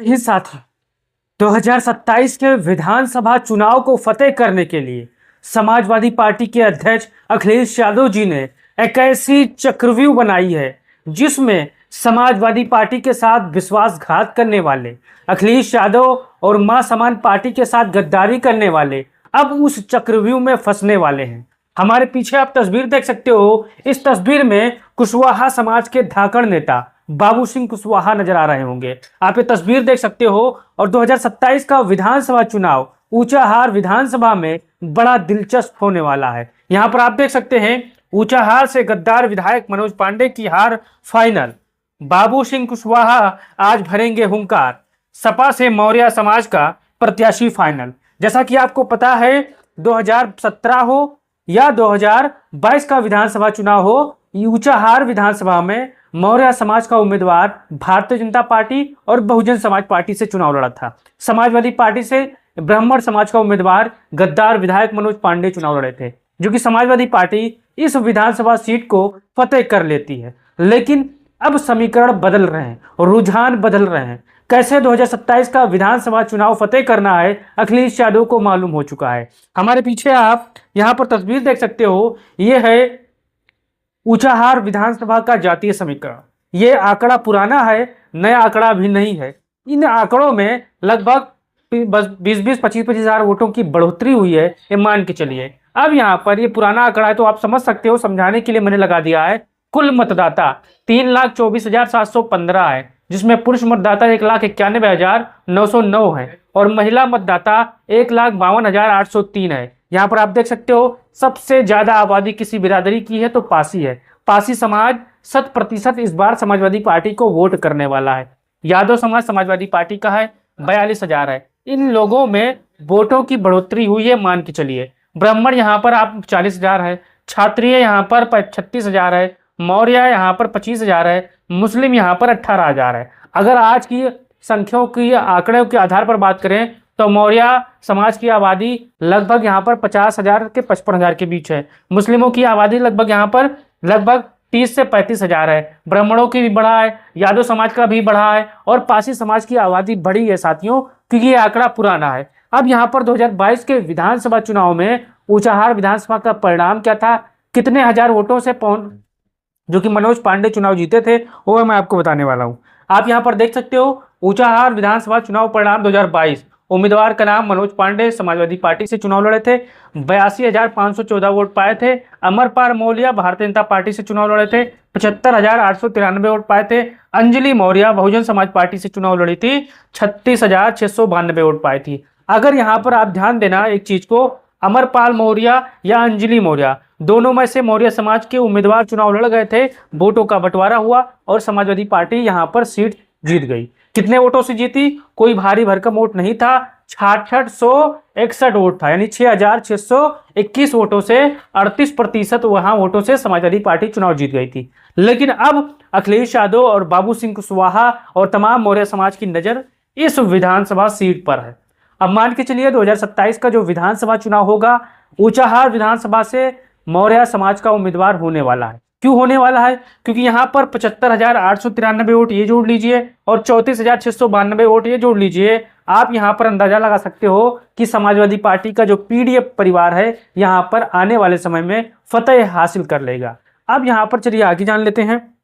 ही साथी 2027 के विधानसभा चुनाव को फतेह करने के लिए समाजवादी पार्टी के अध्यक्ष अखिलेश यादव जी ने एक ऐसी चक्रव्यूह बनाई है जिसमें समाजवादी पार्टी के साथ विश्वासघात करने वाले अखिलेश यादव और मां समान पार्टी के साथ गद्दारी करने वाले अब उस चक्रव्यूह में फंसने वाले हैं। हमारे पीछे आप तस्वीर देख सकते हो। इस तस्वीर में कुशवाहा समाज के धाकड़ नेता बाबू सिंह कुशवाहा नजर आ रहे होंगे। आप ये तस्वीर देख सकते हो। और 2027 का विधानसभा चुनाव ऊंचाहार विधानसभा में बड़ा दिलचस्प होने वाला है। यहाँ पर आप देख सकते हैं ऊंचाहार से गद्दार विधायक मनोज पांडे की हार फाइनल। बाबू सिंह कुशवाहा आज भरेंगे हुंकार। सपा से मौर्य समाज का प्रत्याशी फाइनल। जैसा कि आपको पता है 2017 हो या 2022 का विधानसभा चुनाव हो, ऊंचाहार विधानसभा में मौर्य समाज का उम्मीदवार भारतीय जनता पार्टी और बहुजन समाज पार्टी से चुनाव लड़ा था। समाजवादी पार्टी से ब्राह्मण समाज का उम्मीदवार गद्दार विधायक मनोज पांडे चुनाव लड़े थे, जो कि समाजवादी पार्टी इस विधानसभा सीट को फतेह कर लेती है। लेकिन अब समीकरण बदल रहे हैं और रुझान बदल रहे हैं। कैसे 2027 का विधानसभा चुनाव फतेह करना है अखिलेश यादव को मालूम हो चुका है। हमारे पीछे आप यहाँ पर तस्वीर देख सकते हो। ये है ऊंचाहार विधानसभा का जातीय समीकरण। ये आंकड़ा पुराना है, नया आंकड़ा भी नहीं है। इन आंकड़ों में लगभग 20-25 हजार वोटों की बढ़ोतरी हुई है, ये मान के चलिए। अब यहाँ पर ये पुराना आंकड़ा है तो आप समझ सकते हो, समझाने के लिए मैंने लगा दिया है। कुल मतदाता 3,24,715 है, जिसमें पुरुष मतदाता 1,91,909 है और महिला मतदाता 1,52,803 है। यहाँ पर आप देख सकते हो सबसे ज्यादा आबादी किसी बिरादरी की है तो पासी है। पासी समाज 100% इस बार समाजवादी पार्टी को वोट करने वाला है। यादव समाज समाजवादी पार्टी का है, 42,000 है। इन लोगों में वोटों की बढ़ोतरी हुई है, मान के चलिए। ब्राह्मण यहाँ पर आप 40,000 है, क्षत्रिय यहाँ पर 36,000 है, मौर्य यहाँ पर 25,000 है, मुस्लिम यहाँ पर 18,000 है। अगर आज की संख्याओं की आंकड़ों के आधार पर बात करें तो मौर्य समाज की आबादी लगभग यहाँ पर 50,000 के 55,000 के बीच है। मुस्लिमों की आबादी लगभग यहाँ पर लगभग 30 से 35,000 है। ब्राह्मणों की भी बढ़ा है, यादव समाज का भी बढ़ा है और पासी समाज की आबादी बढ़ी है साथियों, क्योंकि ये आंकड़ा पुराना है। अब यहाँ पर 2022 के विधानसभा चुनाव में ऊंचाहार विधानसभा का परिणाम क्या था, कितने हजार वोटों से जो कि मनोज पांडे चुनाव जीते थे, वो मैं आपको बताने वाला हूँ। आप यहाँ पर देख सकते हो ऊंचाहार विधानसभा चुनाव परिणाम 2022। उम्मीदवार का नाम मनोज पांडे समाजवादी पार्टी से चुनाव लड़े थे, 82,514 वोट पाए थे। अमरपाल मौर्य भारतीय जनता पार्टी से चुनाव लड़े थे, 75,893 वोट पाए थे। अंजलि मौर्य बहुजन समाज पार्टी से चुनाव लड़ी थी, 36,692 वोट पाई थी। अगर यहाँ पर आप ध्यान देना एक चीज को, अमरपाल मौर्य या अंजलि मौर्य दोनों में से मौर्य समाज के उम्मीदवार चुनाव लड़ गए थे। वोटों का बंटवारा हुआ और समाजवादी पार्टी यहाँ पर सीट जीत गई। कितने वोटों से जीती? कोई भारी भरकम वोट नहीं था, 6661 वोट था, यानी 6,621 वोटों से 38% वहां वोटों से समाजवादी पार्टी चुनाव जीत गई थी। लेकिन अब अखिलेश यादव और बाबू सिंह कुशवाहा और तमाम मौर्य समाज की नजर इस विधानसभा सीट पर है। अब मान के चलिए 2027 का जो विधानसभा चुनाव होगा, ऊंचाहार विधानसभा से मौर्य समाज का उम्मीदवार होने वाला है। क्यों होने वाला है? क्योंकि यहाँ पर 75,893 वोट ये जोड़ लीजिए और 34,692 वोट ये जोड़ लीजिए। आप यहाँ पर अंदाजा लगा सकते हो कि समाजवादी पार्टी का जो पीडीएफ परिवार है यहाँ पर आने वाले समय में फतेह हासिल कर लेगा। अब यहाँ पर चलिए आगे जान लेते हैं।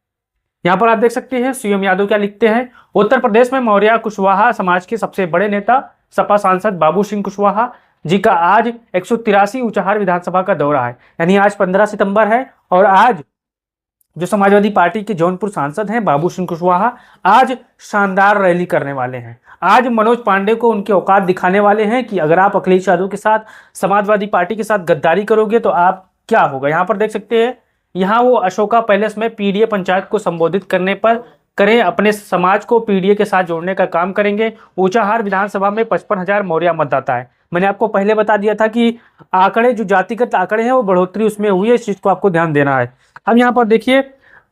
यहाँ पर आप देख सकते हैं सीएम यादव क्या लिखते हैं। उत्तर प्रदेश में मौर्य कुशवाहा समाज के सबसे बड़े नेता सपा सांसद बाबू सिंह कुशवाहा जी का आज 183 ऊंचाहार विधानसभा का दौरा है, यानी आज 15 सितंबर है। और आज जो समाजवादी पार्टी के जौनपुर सांसद हैं बाबू सिंह कुशवाहा आज शानदार रैली करने वाले हैं। आज मनोज पांडे को उनके औकात दिखाने वाले हैं कि अगर आप अखिलेश यादव के साथ समाजवादी पार्टी के साथ गद्दारी करोगे तो आप क्या होगा। यहाँ पर देख सकते हैं, यहाँ वो अशोका पैलेस में पीडीए पंचायत को संबोधित करने पर करें, अपने समाज को पीडीए के साथ जोड़ने का काम करेंगे। ऊंचाहार विधानसभा में 55,000 मौर्य मतदाता है। मैंने आपको पहले बता दिया था कि आंकड़े जो जातिगत आंकड़े हैं वो बढ़ोतरी उसमें हुई है, इस चीज को आपको ध्यान देना है। अब यहाँ पर देखिए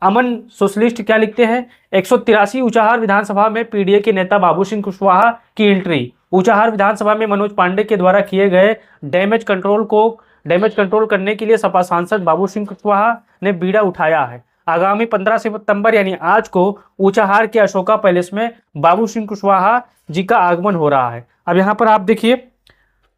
अमन सोशलिस्ट क्या लिखते हैं। 183 ऊंचाहार विधानसभा में पीडीए के नेता बाबू सिंह कुशवाहा की एंट्री। ऊंचाहार विधानसभा में मनोज पांडे के द्वारा किए गए डैमेज कंट्रोल करने के लिए सपा सांसद बाबू सिंह कुशवाहा ने बीड़ा उठाया है। आगामी 15 सितंबर यानी आज को ऊंचाहार के अशोका पैलेस में बाबू सिंह कुशवाहा जी का आगमन हो रहा है। अब यहाँ पर आप देखिए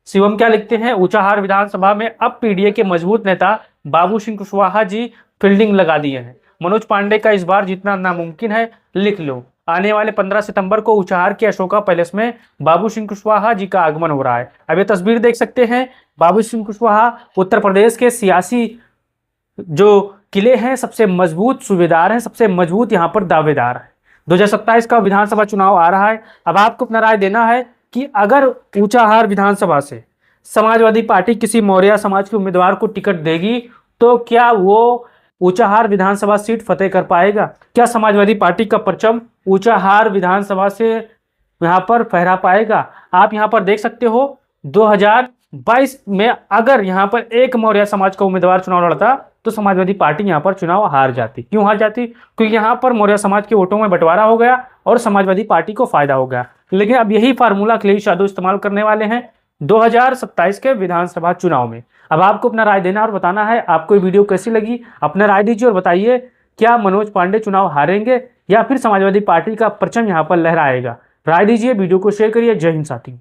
शिवम क्या लिखते हैं, ऊंचाहार विधानसभा में अब पीडीए के मजबूत नेता बाबू सिंह कुशवाहा जी फील्डिंग लगा दिए हैं। मनोज पांडे का इस बार जीतना नामुमकिन है, लिख लो। आने वाले 15 सितंबर को ऊंचाहार के अशोका पैलेस में बाबू सिंह कुशवाहा जी का आगमन हो रहा है। अब ये तस्वीर देख सकते हैं, बाबू सिंह कुशवाहा उत्तर प्रदेश के सियासी जो किले हैं सबसे मजबूत सूबेदार हैं, सबसे मजबूत यहाँ पर दावेदार है। 2027 का विधानसभा चुनाव आ रहा है। अब आपको अपना राय देना है कि अगर ऊंचाहार विधानसभा से समाजवादी पार्टी किसी मौर्य समाज के उम्मीदवार को टिकट देगी तो क्या वो ऊंचाहार विधानसभा सीट फतेह कर पाएगा? क्या समाजवादी पार्टी का परचम ऊंचाहार विधानसभा से यहाँ पर फहरा पाएगा? आप यहाँ पर देख सकते हो 2022 में अगर यहाँ पर एक मौर्य समाज का उम्मीदवार चुनाव लड़ता तो समाजवादी पार्टी यहाँ पर चुनाव हार जाती। क्यों हार जाती? क्योंकि यहाँ पर मौर्य समाज के वोटों में बंटवारा हो गया और समाजवादी पार्टी को फायदा हो गया। लेकिन अब यही फार्मूला अखिलेश यादव इस्तेमाल करने वाले हैं 2027 के विधानसभा चुनाव में। अब आपको अपना राय देना और बताना है आपको ये वीडियो कैसी लगी, अपना राय दीजिए और बताइए क्या मनोज पांडे चुनाव हारेंगे या फिर समाजवादी पार्टी का परचम यहाँ पर लहराएगा। राय दीजिए, वीडियो को शेयर करिए। जय हिंद साथी।